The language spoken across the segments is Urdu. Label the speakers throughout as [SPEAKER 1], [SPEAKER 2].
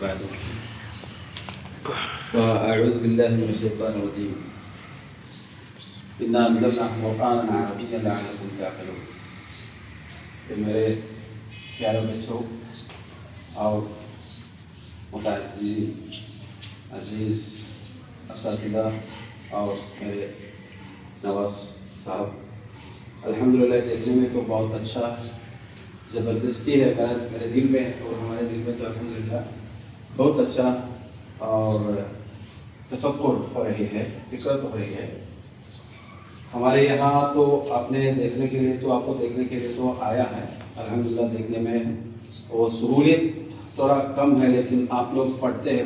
[SPEAKER 1] بعد فأعوذ بالله من الشيطان الرجيم إنا أنزلناه قرآنا عربيا لعلكم تعقلون. کہ میرے پیارے بچوں اور متعززین عزیز اساتذہ اور میرے نواز صاحب، الحمدللہ دیکھنے میں تو بہت اچھا زبردستی ہے میرے دل میں اور ہمارے دل میں تو الحمدللہ بہت اچھا اور تفکر ہو رہی ہے، فکر ہو رہی ہے. ہمارے یہاں تو آپ کو دیکھنے کے لیے تو آیا ہے. الحمدللہ دیکھنے میں وہ سہولیت تھوڑا کم ہے، لیکن آپ لوگ پڑھتے ہیں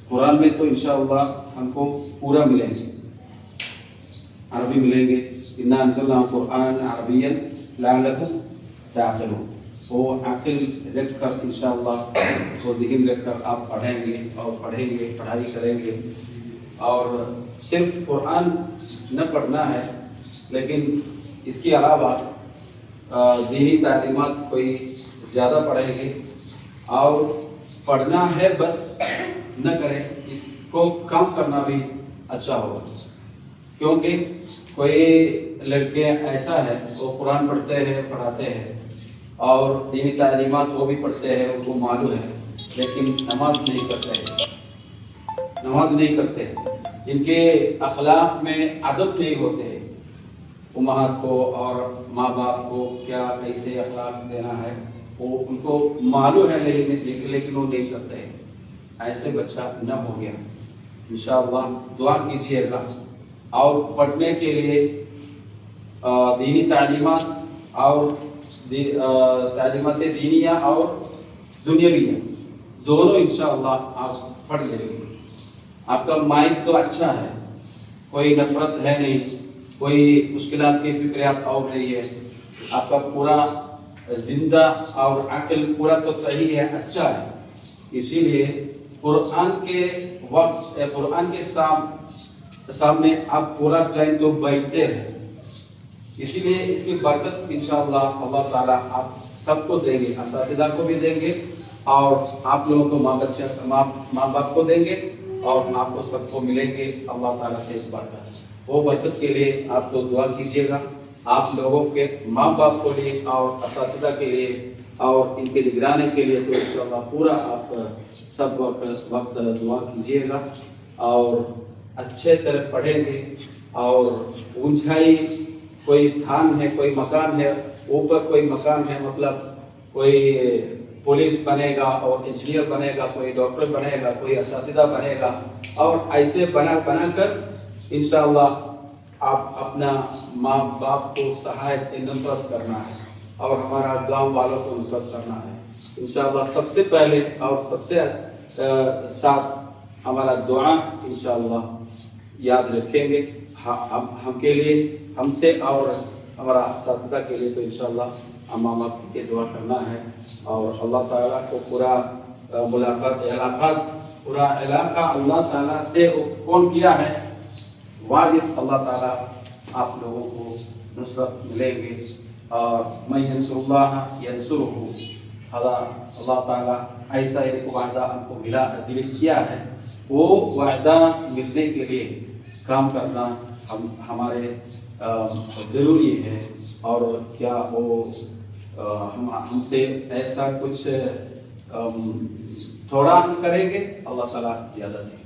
[SPEAKER 1] قرآن میں تو انشاءاللہ ہم کو پورا ملیں گے، عربی ملیں گے. انا انزلناه قرآنا عربیا لعلکم تعقلون. وہ عقل رکھ کر انشاءاللہ وہ ذہن رکھ کر آپ پڑھیں گے، پڑھائی کریں گے. اور صرف قرآن نہ پڑھنا ہے، لیکن اس کے علاوہ دینی تعلیمات کوئی زیادہ پڑھیں گے. اور پڑھنا ہے بس نہ کریں، اس کو کام کرنا بھی اچھا ہوگا. کیونکہ کوئی لڑکے ایسا ہے وہ قرآن پڑھاتے ہیں اور دینی تعلیمات وہ بھی پڑھتے ہیں، ان کو معلوم ہے، لیکن نماز نہیں کرتے. ان کے اخلاق میں ادب نہیں ہوتے ہیں. امہات کو اور ماں باپ کو کیا ایسے اخلاق دینا ہے وہ ان کو معلوم ہے، لیکن وہ نہیں کرتے ہیں. ایسے بچہ نہ ہو گیا. انشاءاللہ دعا کیجیے گا. اور پڑھنے کے لیے دینی تعلیمات اور تعلیمات دینیہ اور دنیاویہ دونوں انشاءاللہ آپ پڑھ لیں گے. آپ کا مائنڈ تو اچھا ہے، کوئی نفرت ہے نہیں، کوئی مشکلات کی فکریات اور نہیں ہے. آپ کا پورا زندہ اور عقل پورا تو صحیح ہے، اچھا ہے. اسی لیے قرآن کے سامنے آپ پورا ٹائم تو بیٹھتے ہیں. اسی لیے اس کی برکت انشاءاللہ اللہ تعالیٰ آپ سب کو دیں گے، اساتذہ کو بھی دیں گے اور آپ لوگوں کو ماں باپ کو دیں گے اور آپ کو سب کو ملیں گے اللہ تعالیٰ سے اس برکت. وہ برکت کے لیے آپ تو دعا کیجیے گا. آپ لوگوں کے ماں باپ کو لیے اور اساتذہ کے لیے اور ان کے نگرانی کے لیے تو انشاءاللہ پورا آپ سب وقت دعا کیجیے گا اور اچھے طرح پڑھیں گے. اور اونچائی کوئی استھان ہے، کوئی مکان ہے، اوپر کوئی مکان ہے، مطلب کوئی پولیس بنے گا اور انجینئر بنے گا، کوئی ڈاکٹر بنے گا، کوئی اساتذہ بنے گا. اور ایسے بنا کر انشاءاللہ آپ اپنا ماں باپ کو سہایت نصرت کرنا ہے اور ہمارا گاؤں والوں کو نصرت کرنا ہے. انشاءاللہ سب سے پہلے اور سب سے ساتھ ہمارا دعا انشاءاللہ یاد رکھیں گے. ہم کے لیے، ہم سے اور ہمارا اساتذہ کے لیے تو انشاءاللہ ماں باپ کے دعا کرنا ہے. اور اللہ تعالیٰ کو پورا پورا علاقہ اللہ تعالیٰ سے کون کیا ہے، واجب اللہ تعالیٰ آپ لوگوں کو نصرت ملیں گے. اور من ینصر اللہ ینصرہ، اللہ تعالیٰ ایسا ایک وعدہ ہم کو دل کیا ہے. وہ وعدہ ملنے کے لیے کام کرنا ہمارے ضروری ہے. اور کیا وہ ہم سے ایسا کچھ تھوڑا ہم کریں گے، اللہ تعالیٰ زیادہ دیں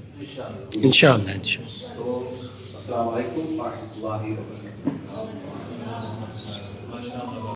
[SPEAKER 1] انشاءاللہ. تو السلام علیکم ورحمۃ اللہ وبرکاتہ.